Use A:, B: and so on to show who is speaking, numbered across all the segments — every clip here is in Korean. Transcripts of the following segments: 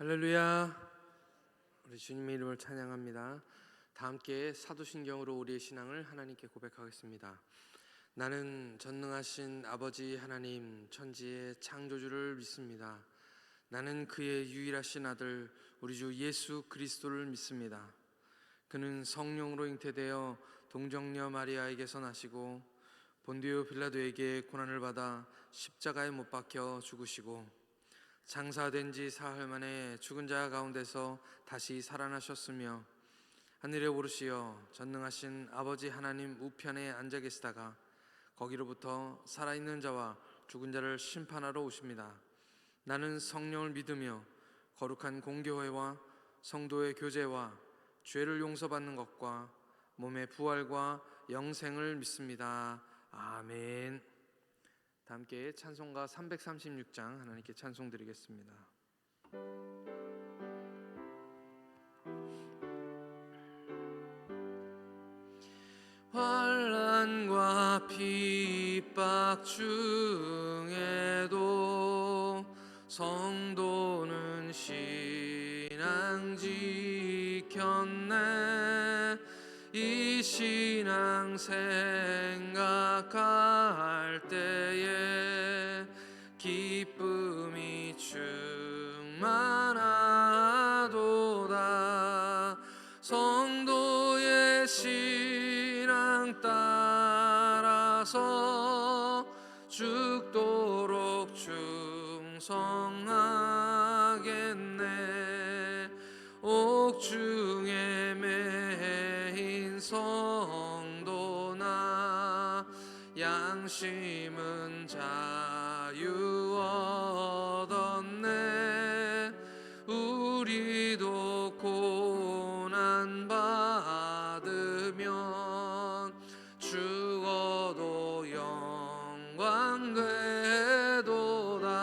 A: 할렐루야. 우리 주님의 이름을 찬양합니다. 다 함께 사도신경으로 우리의 신앙을 하나님께 고백하겠습니다. 나는 전능하신 아버지 하나님 천지의 창조주를 믿습니다. 나는 그의 유일하신 아들 우리 주 예수 그리스도를 믿습니다. 그는 성령으로 잉태되어 동정녀 마리아에게서 나시고 본디오 빌라도에게 고난을 받아 십자가에 못 박혀 죽으시고 장사된 지 사흘 만에 죽은 자 가운데서 다시 살아나셨으며 하늘에 오르시어 전능하신 아버지 하나님 우편에 앉아 계시다가 거기로부터 살아있는 자와 죽은 자를 심판하러 오십니다. 나는 성령을 믿으며 거룩한 공교회와 성도의 교제와 죄를 용서받는 것과 몸의 부활과 영생을 믿습니다. 아멘. 다 함께 찬송가 336장 하나님께 찬송 드리겠습니다. 환난과 핍박 중에도 성도는 신앙 지켰네. 이 신앙 생각할 때에 기쁨이 충만하도다. 성도의 신앙 따라서 죽도록 충성하겠네. 옥중에 매인 성도나 양심은 자유 얻었네. 우리도 고난 받으면 죽어도 영광 되도다.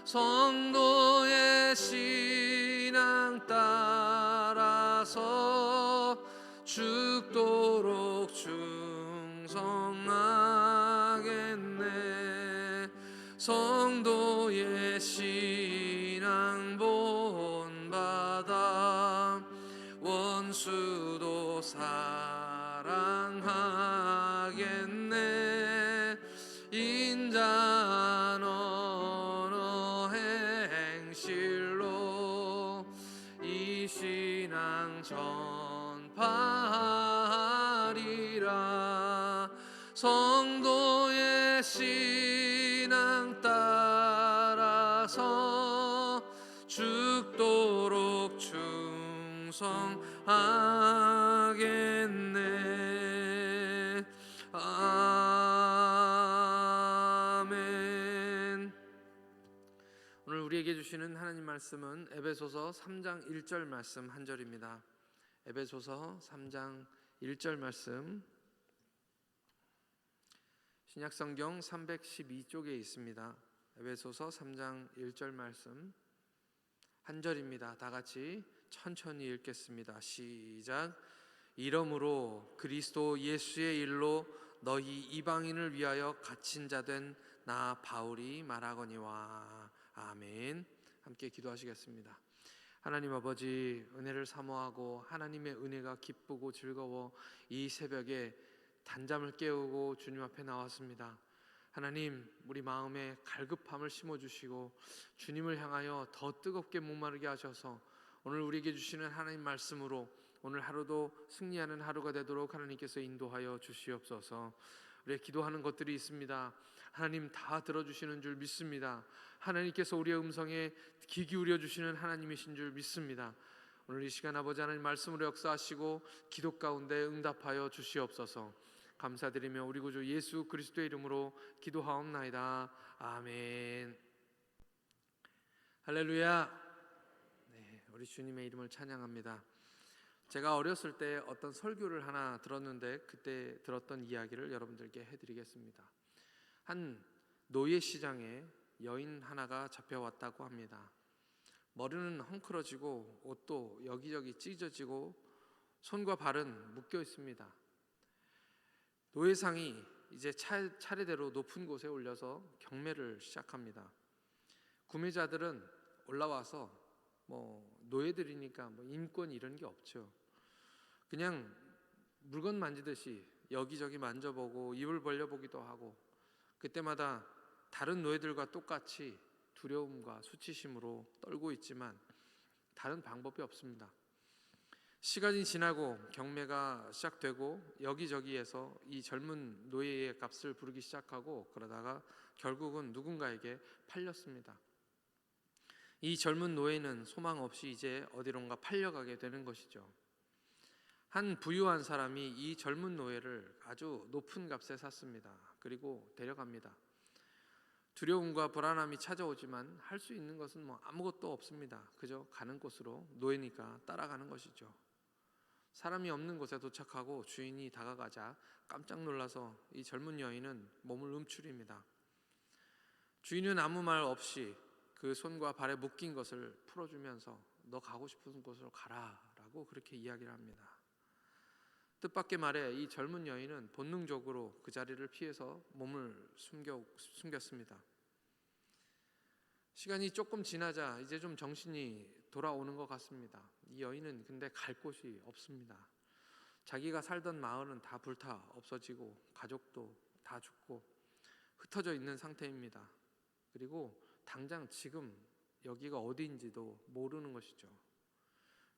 A: 성도의 신앙 따라서 죽도록 충성하겠네. 성도의 신앙 본받아 원수도 사랑하겠네. 인자한 언어 행실로 이 신앙 전파하리라. 성도의 신앙 따라서 죽도록 충성하겠네. 아멘. 오늘 우리에게 주시는 하나님 말씀은 에베소서 3장 1절 말씀 한 절입니다. 에베소서 3장 1절 말씀, 신약성경 312쪽에 있습니다. 에베소서 3장 1절 말씀 한 절입니다. 다 같이 천천히 읽겠습니다. 시작. 이러므로 그리스도 예수의 일로 너희 이방인을 위하여 갇힌 자 된 나 바울이 말하거니와. 아멘. 함께 기도하시겠습니다. 하나님 아버지, 은혜를 사모하고 하나님의 은혜가 기쁘고 즐거워 이 새벽에 단잠을 깨우고 주님 앞에 나왔습니다. 하나님, 우리 마음에 갈급함을 심어주시고 주님을 향하여 더 뜨겁게 목마르게 하셔서 오늘 우리에게 주시는 하나님 말씀으로 오늘 하루도 승리하는 하루가 되도록 하나님께서 인도하여 주시옵소서. 우리의 기도하는 것들이 있습니다. 하나님 다 들어주시는 줄 믿습니다. 하나님께서 우리의 음성에 귀 기울여 주시는 하나님이신 줄 믿습니다. 오늘 이 시간 아버지 하나님 말씀으로 역사하시고 기도 가운데 응답하여 주시옵소서. 감사드리며 우리 구주 예수 그리스도의 이름으로 기도하옵나이다. 아멘. 할렐루야. 네, 우리 주님의 이름을 찬양합니다. 제가 어렸을 때 어떤 설교를 하나 들었는데 그때 들었던 이야기를 여러분들께 해드리겠습니다. 한 노예시장에 여인 하나가 잡혀왔다고 합니다. 머리는 헝클어지고 옷도 여기저기 찢어지고 손과 발은 묶여 있습니다. 노예상이 이제 차례대로 높은 곳에 올려서 경매를 시작합니다. 구매자들은 올라와서 노예들이니까 인권 이런 게 없죠. 그냥 물건 만지듯이 여기저기 만져보고 입을 벌려보기도 하고, 그때마다 다른 노예들과 똑같이 두려움과 수치심으로 떨고 있지만 다른 방법이 없습니다. 시간이 지나고 경매가 시작되고 여기저기에서 이 젊은 노예의 값을 부르기 시작하고, 그러다가 결국은 누군가에게 팔렸습니다. 이 젊은 노예는 소망 없이 이제 어디론가 팔려가게 되는 것이죠. 한 부유한 사람이 이 젊은 노예를 아주 높은 값에 샀습니다. 그리고 데려갑니다. 두려움과 불안함이 찾아오지만 할 수 있는 것은 아무것도 없습니다. 그저 가는 곳으로, 노예니까 따라가는 것이죠. 사람이 없는 곳에 도착하고 주인이 다가가자 깜짝 놀라서 이 젊은 여인은 몸을 움츠립니다. 주인은 아무 말 없이 그 손과 발에 묶인 것을 풀어주면서 너 가고 싶은 곳으로 가라 라고 그렇게 이야기를 합니다. 뜻밖의 말에 이 젊은 여인은 본능적으로 그 자리를 피해서 몸을 숨겼습니다. 시간이 조금 지나자 이제 좀 정신이 돌아오는 것 같습니다. 이 여인은 근데 갈 곳이 없습니다. 자기가 살던 마을은 다 불타 없어지고 가족도 다 죽고 흩어져 있는 상태입니다. 그리고 당장 지금 여기가 어디인지도 모르는 것이죠.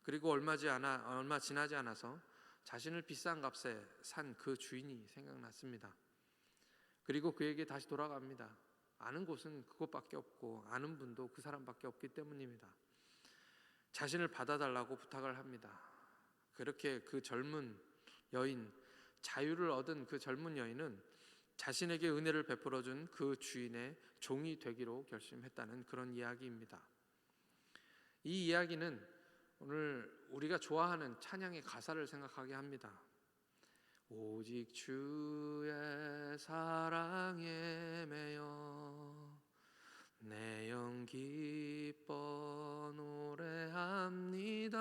A: 그리고 얼마 지나지 않아서 자신을 비싼 값에 산 그 주인이 생각났습니다. 그리고 그에게 다시 돌아갑니다. 아는 곳은 그곳밖에 없고 아는 분도 그 사람밖에 없기 때문입니다. 자신을 받아달라고 부탁을 합니다. 그렇게 그 젊은 여인, 자유를 얻은 그 젊은 여인은 자신에게 은혜를 베풀어준 그 주인의 종이 되기로 결심했다는 그런 이야기입니다. 이 이야기는 오늘 우리가 좋아하는 찬양의 가사를 생각하게 합니다. 오직 주의 사랑에 매여 내 영 기뻐 노래합니다.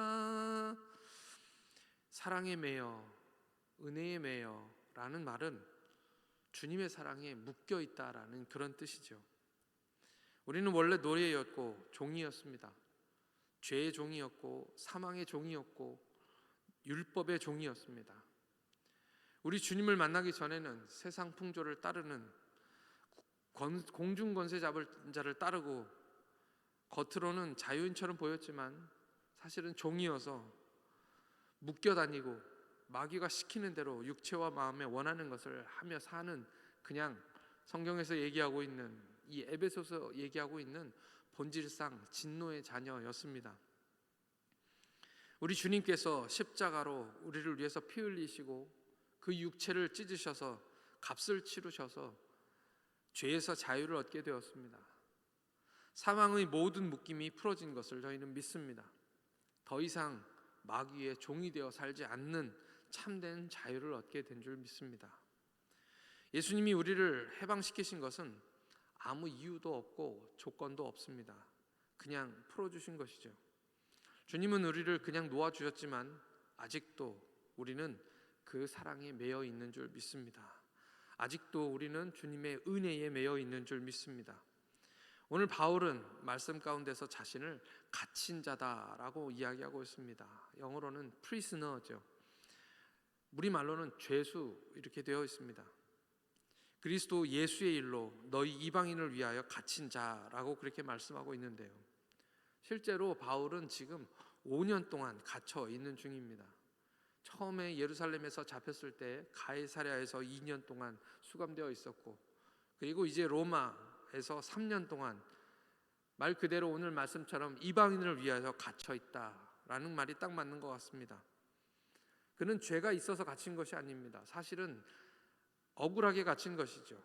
A: 사랑에 매여, 은혜에 매여 라는 말은 주님의 사랑에 묶여 있다라는 그런 뜻이죠. 우리는 원래 노예였고 종이었습니다. 죄의 종이었고 사망의 종이었고 율법의 종이었습니다. 우리 주님을 만나기 전에는 세상 풍조를 따르는 공중 권세 잡을 자를 따르고 겉으로는 자유인처럼 보였지만 사실은 종이어서 묶여 다니고 마귀가 시키는 대로 육체와 마음에 원하는 것을 하며 사는, 그냥 성경에서 얘기하고 있는, 이 에베소서 얘기하고 있는 본질상 진노의 자녀였습니다. 우리 주님께서 십자가로 우리를 위해서 피 흘리시고 그 육체를 찢으셔서 값을 치르셔서 죄에서 자유를 얻게 되었습니다. 사망의 모든 묶임이 풀어진 것을 저희는 믿습니다. 더 이상 마귀의 종이 되어 살지 않는 참된 자유를 얻게 된 줄 믿습니다. 예수님이 우리를 해방시키신 것은 아무 이유도 없고 조건도 없습니다. 그냥 풀어주신 것이죠. 주님은 우리를 그냥 놓아주셨지만 아직도 우리는 그 사랑에 매여 있는 줄 믿습니다. 아직도 우리는 주님의 은혜에 매여 있는 줄 믿습니다. 오늘 바울은 말씀 가운데서 자신을 갇힌 자다라고 이야기하고 있습니다. 영어로는 prisoner죠. 우리말로는 죄수 이렇게 되어 있습니다. 그리스도 예수의 일로 너희 이방인을 위하여 갇힌 자라고 그렇게 말씀하고 있는데요. 실제로 바울은 지금 5년 동안 갇혀 있는 중입니다. 처음에 예루살렘에서 잡혔을 때 가이사랴에서 2년 동안 수감되어 있었고, 그리고 이제 로마에서 3년 동안, 말 그대로 오늘 말씀처럼 이방인을 위하여 갇혀 있다라는 말이 딱 맞는 것 같습니다. 그는 죄가 있어서 갇힌 것이 아닙니다. 사실은 억울하게 갇힌 것이죠.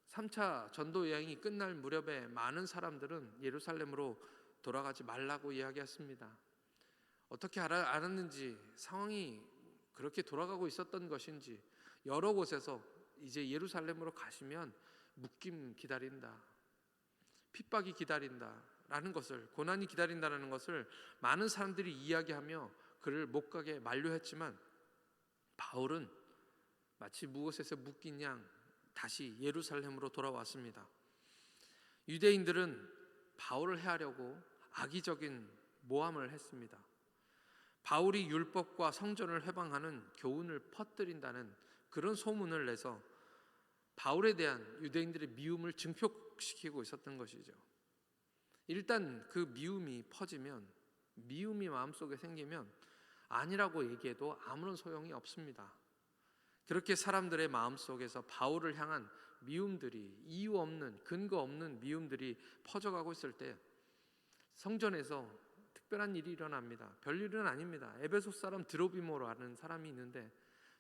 A: 3차 전도 여행이 끝날 무렵에 많은 사람들은 예루살렘으로 돌아가지 말라고 이야기했습니다. 어떻게 알았는지, 상황이 그렇게 돌아가고 있었던 것인지 여러 곳에서 이제 예루살렘으로 가시면 묶임 기다린다, 핍박이 기다린다 라는 것을, 고난이 기다린다는 것을 많은 사람들이 이야기하며 그를 못 가게 만류했지만 바울은 마치 무엇에서 묶인 양 다시 예루살렘으로 돌아왔습니다. 유대인들은 바울을 해하려고 악의적인 모함을 했습니다. 바울이 율법과 성전을 회방하는 교훈을 퍼뜨린다는 그런 소문을 내서 바울에 대한 유대인들의 미움을 증폭시키고 있었던 것이죠. 일단 그 미움이 퍼지면, 미움이 마음속에 생기면 아니라고 얘기해도 아무런 소용이 없습니다. 그렇게 사람들의 마음속에서 바울을 향한 미움들이, 이유 없는, 근거 없는 미움들이 퍼져가고 있을 때 성전에서 특별한 일이 일어납니다. 별일은 아닙니다. 에베소 사람 드로비모라는 사람이 있는데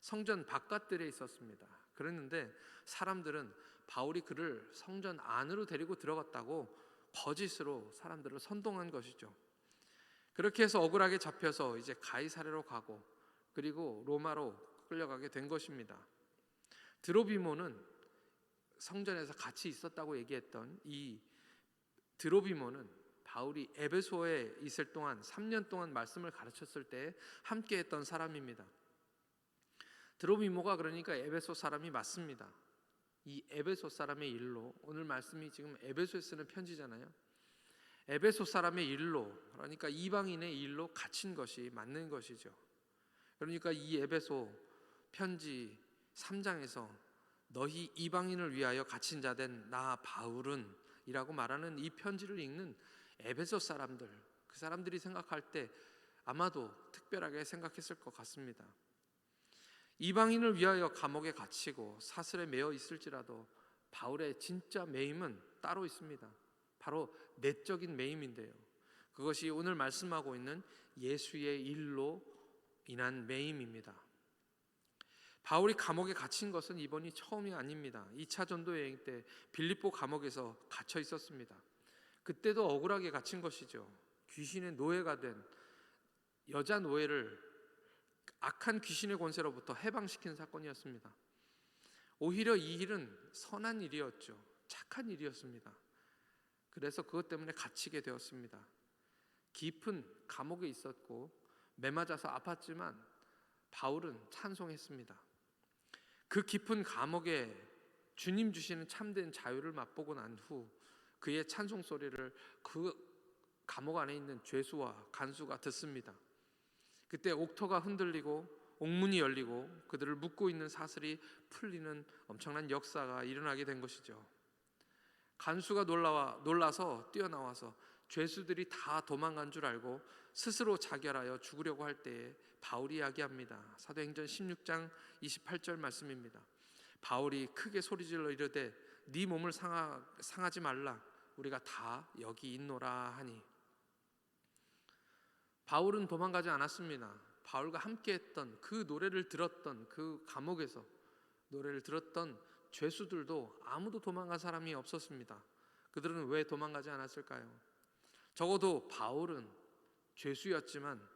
A: 성전 바깥들에 있었습니다. 그랬는데 사람들은 바울이 그를 성전 안으로 데리고 들어갔다고 거짓으로 사람들을 선동한 것이죠. 그렇게 해서 억울하게 잡혀서 이제 가이사랴로 가고 그리고 로마로 끌려가게 된 것입니다. 드로비모는 성전에서 같이 있었다고 얘기했던 이 드로비모는 바울이 에베소에 있을 동안 3년 동안 말씀을 가르쳤을 때 함께 했던 사람입니다. 드로비모가 그러니까 에베소 사람이 맞습니다. 이 에베소 사람의 일로, 오늘 말씀이 지금 에베소에 쓰는 편지잖아요. 에베소 사람의 일로, 그러니까 이방인의 일로 갇힌 것이 맞는 것이죠. 그러니까 이 에베소 편지 3장에서 너희 이방인을 위하여 갇힌 자 된 나 바울은 이라고 말하는 이 편지를 읽는 에베소 사람들, 그 사람들이 생각할 때 아마도 특별하게 생각했을 것 같습니다. 이방인을 위하여 감옥에 갇히고 사슬에 매어 있을지라도 바울의 진짜 매임은 따로 있습니다. 바로 내적인 매임인데요, 그것이 오늘 말씀하고 있는 예수의 일로 인한 매임입니다. 바울이 감옥에 갇힌 것은 이번이 처음이 아닙니다. 2차 전도 여행 때 빌립보 감옥에서 갇혀 있었습니다. 그때도 억울하게 갇힌 것이죠. 귀신의 노예가 된 여자 노예를 악한 귀신의 권세로부터 해방시킨 사건이었습니다. 오히려 이 일은 선한 일이었죠. 착한 일이었습니다. 그래서 그것 때문에 갇히게 되었습니다. 깊은 감옥에 있었고 매맞아서 아팠지만 바울은 찬송했습니다. 그 깊은 감옥에 주님 주시는 참된 자유를 맛보고 난 후 그의 찬송 소리를 그 감옥 안에 있는 죄수와 간수가 듣습니다. 그때 옥토가 흔들리고 옥문이 열리고 그들을 묶고 있는 사슬이 풀리는 엄청난 역사가 일어나게 된 것이죠. 간수가 놀라서 뛰어나와서 죄수들이 다 도망간 줄 알고 스스로 자결하여 죽으려고 할 때에 바울이 이야기합니다. 사도행전 16장 28절 말씀입니다. 바울이 크게 소리질러 이르되 네 몸을 상하지 말라, 우리가 다 여기 있노라 하니. 바울은 도망가지 않았습니다. 바울과 함께했던, 그 노래를 들었던, 그 감옥에서 노래를 들었던 죄수들도 아무도 도망간 사람이 없었습니다. 그들은 왜 도망가지 않았을까요? 적어도 바울은 죄수였지만,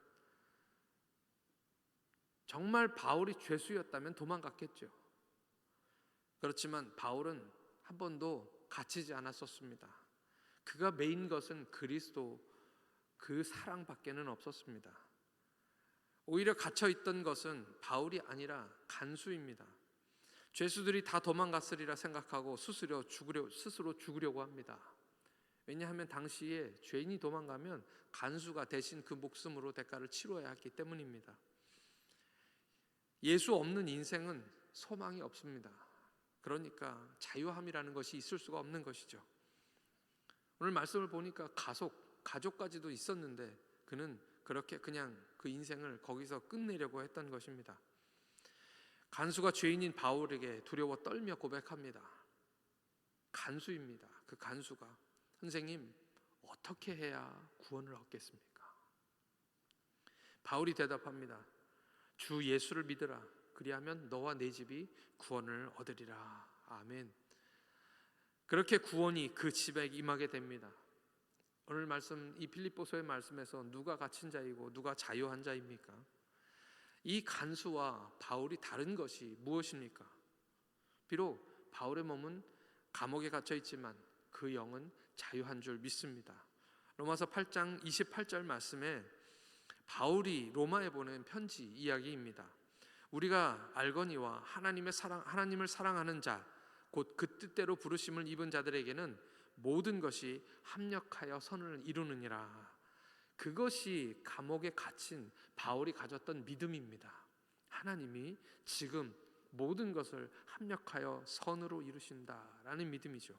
A: 정말 바울이 죄수였다면 도망갔겠죠. 그렇지만 바울은 한 번도 갇히지 않았었습니다. 그가 매인 것은 그리스도, 그 사랑밖에는 없었습니다. 오히려 갇혀있던 것은 바울이 아니라 간수입니다. 죄수들이 다 도망갔으리라 생각하고 스스로 죽으려고 합니다. 왜냐하면 당시에 죄인이 도망가면 간수가 대신 그 목숨으로 대가를 치러야 했기 때문입니다. 예수 없는 인생은 소망이 없습니다. 그러니까 자유함이라는 것이 있을 수가 없는 것이죠. 오늘 말씀을 보니까 가족까지도 있었는데 그는 그렇게 그냥 그 인생을 거기서 끝내려고 했던 것입니다. 간수가 죄인인 바울에게 두려워 떨며 고백합니다. 간수입니다. 그 간수가, 선생님, 어떻게 해야 구원을 얻겠습니까? 바울이 대답합니다. 주 예수를 믿으라. 그리하면 너와 내 집이 구원을 얻으리라. 아멘. 그렇게 구원이 그 집에 임하게 됩니다. 오늘 말씀, 이 빌립보서의 말씀에서 누가 갇힌 자이고 누가 자유한 자입니까? 이 간수와 바울이 다른 것이 무엇입니까? 비록 바울의 몸은 감옥에 갇혀 있지만 그 영은 자유한 줄 믿습니다. 로마서 8장 28절 말씀에 바울이 로마에 보낸 편지 이야기입니다. 우리가 알거니와 하나님을 사랑하는 자, 곧 그 뜻대로 부르심을 입은 자들에게는 모든 것이 합력하여 선을 이루느니라. 그것이 감옥에 갇힌 바울이 가졌던 믿음입니다. 하나님이 지금 모든 것을 합력하여 선으로 이루신다라는 믿음이죠.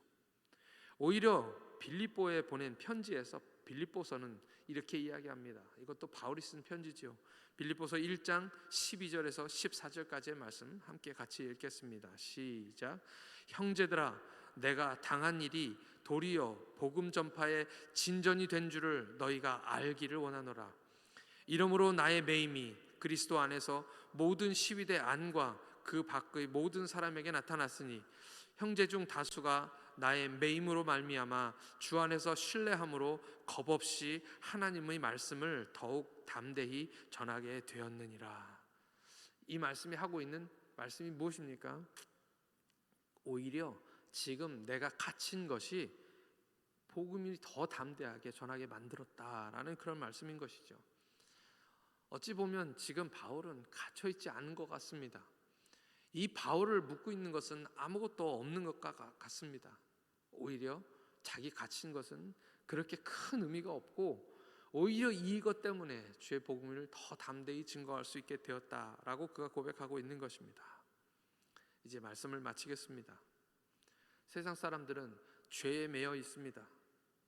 A: 오히려 빌립보에 보낸 편지에서 빌립보서는 이렇게 이야기합니다. 이것도 바울이 쓴 편지죠. 빌립보서 1장 12절에서 14절까지의 말씀 함께 같이 읽겠습니다. 시작. 형제들아, 내가 당한 일이 도리어 복음 전파의 진전이 된 줄을 너희가 알기를 원하노라. 이러므로 나의 매임이 그리스도 안에서 모든 시위대 안과 그 밖의 모든 사람에게 나타났으니 형제 중 다수가 나의 매임으로 말미암아 주 안에서 신뢰함으로 겁없이 하나님의 말씀을 더욱 담대히 전하게 되었느니라. 이 말씀이 하고 있는 말씀이 무엇입니까? 오히려 지금 내가 갇힌 것이 복음이 더 담대하게 전하게 만들었다라는 그런 말씀인 것이죠. 어찌 보면 지금 바울은 갇혀 있지 않은 것 같습니다. 이 바울을 묶고 있는 것은 아무것도 없는 것과 같습니다. 오히려 자기 갇힌 것은 그렇게 큰 의미가 없고 오히려 이것 때문에 주의 복음을 더 담대히 증거할 수 있게 되었다라고 그가 고백하고 있는 것입니다. 이제 말씀을 마치겠습니다. 세상 사람들은 죄에 매여 있습니다.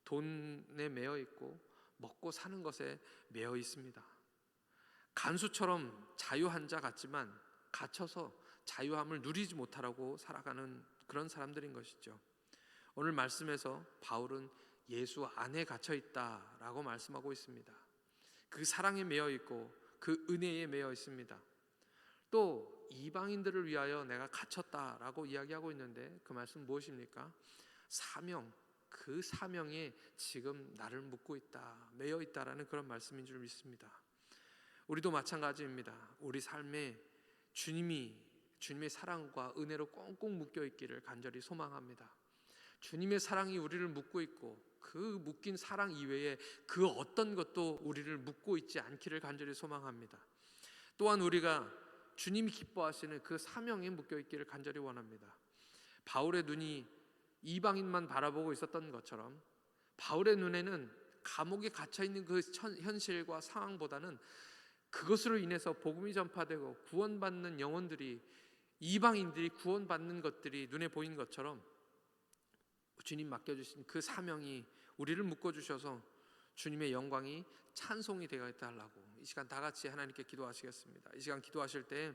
A: 돈에 매여 있고 먹고 사는 것에 매여 있습니다. 간수처럼 자유한 자 같지만 갇혀서 자유함을 누리지 못하라고 살아가는 그런 사람들인 것이죠. 오늘 말씀에서 바울은 예수 안에 갇혀 있다라고 말씀하고 있습니다. 그 사랑에 매여 있고 그 은혜에 매여 있습니다. 또 이방인들을 위하여 내가 갇혔다라고 이야기하고 있는데 그 말씀 무엇입니까? 사명, 그 사명에 지금 나를 묶고 있다, 매여 있다라는 그런 말씀인 줄 믿습니다. 우리도 마찬가지입니다. 우리 삶에 주님의 사랑과 은혜로 꽁꽁 묶여 있기를 간절히 소망합니다. 주님의 사랑이 우리를 묶고 있고 그 묶인 사랑 이외에 그 어떤 것도 우리를 묶고 있지 않기를 간절히 소망합니다. 또한 우리가 주님이 기뻐하시는 그 사명에 묶여 있기를 간절히 원합니다. 바울의 눈이 이방인만 바라보고 있었던 것처럼 바울의 눈에는 감옥에 갇혀 있는 그 현실과 상황보다는 그것으로 인해서 복음이 전파되고 구원받는 영혼들이, 이방인들이 구원받는 것들이 눈에 보인 것처럼 주님 맡겨주신 그 사명이 우리를 묶어주셔서 주님의 영광이 찬송이 되게 해달라고 이 시간 다 같이 하나님께 기도하시겠습니다. 이 시간 기도하실 때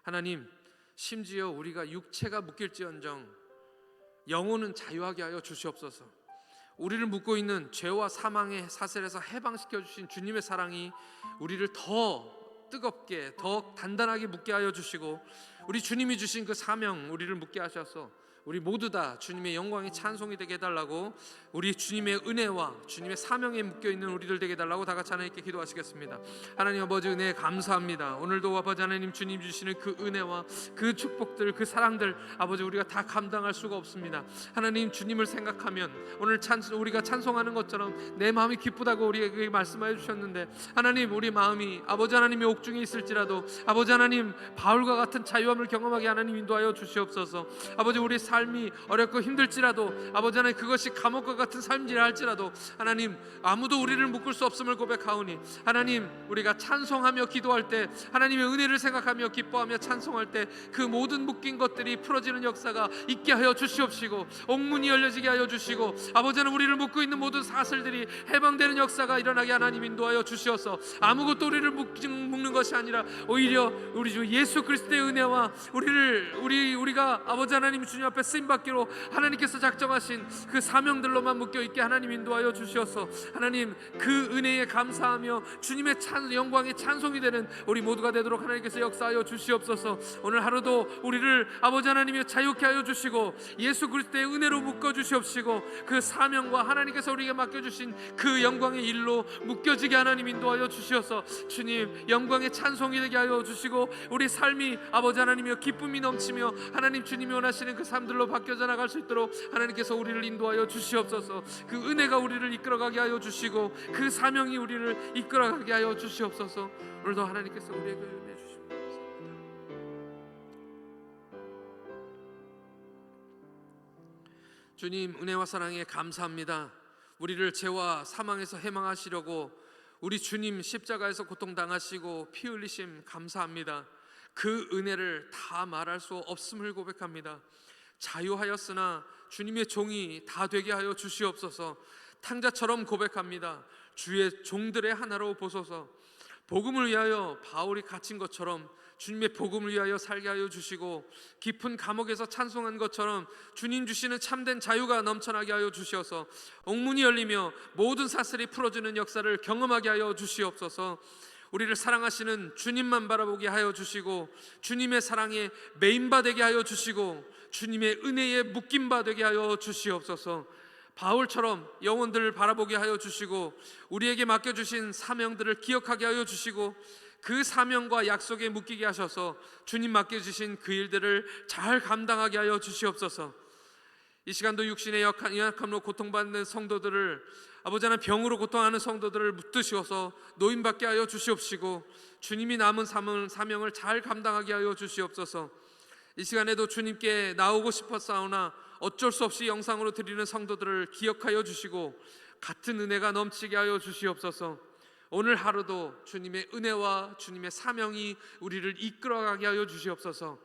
A: 하나님, 심지어 우리가 육체가 묶일지언정 영혼은 자유하게 하여 주시옵소서. 우리를 묶고 있는 죄와 사망의 사슬에서 해방시켜 주신 주님의 사랑이 우리를 더 뜨겁게, 더 단단하게 묶게 하여 주시고 우리 주님이 주신 그 사명 우리를 묶게 하셔서 우리 모두 다 주님의 영광이 찬송이 되게 해달라고, 우리 주님의 은혜와 주님의 사명에 묶여있는 우리들 되게 해달라고 다 같이 하나님께 기도하시겠습니다. 하나님 아버지, 은혜 감사합니다. 오늘도 아버지 하나님 주님 주시는 그 은혜와 그 축복들, 그 사랑들 아버지 우리가 다 감당할 수가 없습니다. 하나님, 주님을 생각하면 오늘 우리가 찬송하는 것처럼 내 마음이 기쁘다고 우리에게 말씀하여 주셨는데, 하나님 우리 마음이 아버지 하나님의 옥중에 있을지라도 아버지 하나님 바울과 같은 자유함을 경험하게 하나님 인도하여 주시옵소서. 아버지, 우리 삶이 어렵고 힘들지라도 아버지 하나님 그것이 감옥과 같은 삶이라 할지라도 하나님 아무도 우리를 묶을 수 없음을 고백하오니 하나님, 우리가 찬송하며 기도할 때 하나님의 은혜를 생각하며 기뻐하며 찬송할 때 그 모든 묶인 것들이 풀어지는 역사가 있게 하여 주시옵시고 옥문이 열려지게 하여 주시고 아버지 하나님 우리를 묶고 있는 모든 사슬들이 해방되는 역사가 일어나게 하나님 인도하여 주시어서 아무것도 우리를 묶는 것이 아니라 오히려 우리 주 예수 그리스도의 은혜와 우리가 아버지 하나님 주님 앞에 쓰임받기로 하나님께서 작정하신 그 사명들로만 묶여있게 하나님 인도하여 주시어서 하나님 그 은혜에 감사하며 주님의 영광의 찬송이 되는 우리 모두가 되도록 하나님께서 역사하여 주시옵소서. 오늘 하루도 우리를 아버지 하나님이 자유케 하여 주시고 예수 그리스도의 은혜로 묶어 주시옵시고 그 사명과 하나님께서 우리에게 맡겨주신 그 영광의 일로 묶여지게 하나님 인도하여 주시어서 주님 영광의 찬송이 되게 하여 주시고 우리 삶이 아버지 하나님이여 기쁨이 넘치며 하나님 주님이 원하시는 그 삶들로 바뀌어져 나갈 수 있도록 하나님께서 우리를 인도하여 주시옵소서. 그 은혜가 우리를 이끌어가게 하여 주시고 그 사명이 우리를 이끌어가게 하여 주시옵소서. 오늘도 하나님께서 우리에게 은혜 주시옵소서. 주님 은혜와 사랑에 감사합니다. 우리를 죄와 사망에서 해방하시려고 우리 주님 십자가에서 고통당하시고 피 흘리심 감사합니다. 그 은혜를 다 말할 수 없음을 고백합니다. 자유하였으나 주님의 종이 다 되게 하여 주시옵소서. 탕자처럼 고백합니다. 주의 종들의 하나로 보소서. 복음을 위하여 바울이 갇힌 것처럼 주님의 복음을 위하여 살게 하여 주시고, 깊은 감옥에서 찬송한 것처럼 주님 주시는 참된 자유가 넘쳐나게 하여 주시어서 옥문이 열리며 모든 사슬이 풀어지는 역사를 경험하게 하여 주시옵소서. 우리를 사랑하시는 주님만 바라보게 하여 주시고, 주님의 사랑에 메인바 되게 하여 주시고, 주님의 은혜에 묶임바 되게 하여 주시옵소서. 바울처럼 영혼들을 바라보게 하여 주시고, 우리에게 맡겨주신 사명들을 기억하게 하여 주시고, 그 사명과 약속에 묶이게 하셔서 주님 맡겨주신 그 일들을 잘 감당하게 하여 주시옵소서. 이 시간도 육신의 연약함으로 고통받는 성도들을, 아버지 하나님 병으로 고통하는 성도들을 붙드시어서 노인받게 하여 주시옵시고, 주님이 남은 사명을 잘 감당하게 하여 주시옵소서. 이 시간에도 주님께 나오고 싶었사오나 어쩔 수 없이 영상으로 드리는 성도들을 기억하여 주시고 같은 은혜가 넘치게 하여 주시옵소서. 오늘 하루도 주님의 은혜와 주님의 사명이 우리를 이끌어가게 하여 주시옵소서.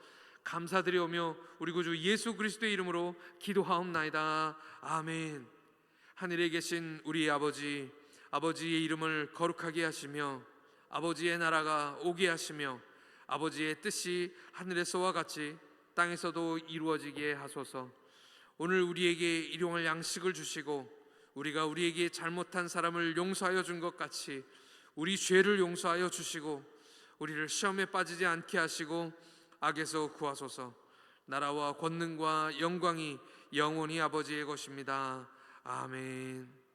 A: 감사드리오며 우리 구주 예수 그리스도의 이름으로 기도하옵나이다. 아멘. 하늘에 계신 우리 아버지, 아버지의 이름을 거룩하게 하시며 아버지의 나라가 오게 하시며 아버지의 뜻이 하늘에서와 같이 땅에서도 이루어지게 하소서. 오늘 우리에게 일용할 양식을 주시고 우리가 우리에게 잘못한 사람을 용서하여 준 것 같이 우리 죄를 용서하여 주시고 우리를 시험에 빠지지 않게 하시고 악에서 구하소서. 나라와 권능과 영광이 영원히 아버지의 것입니다. 아멘.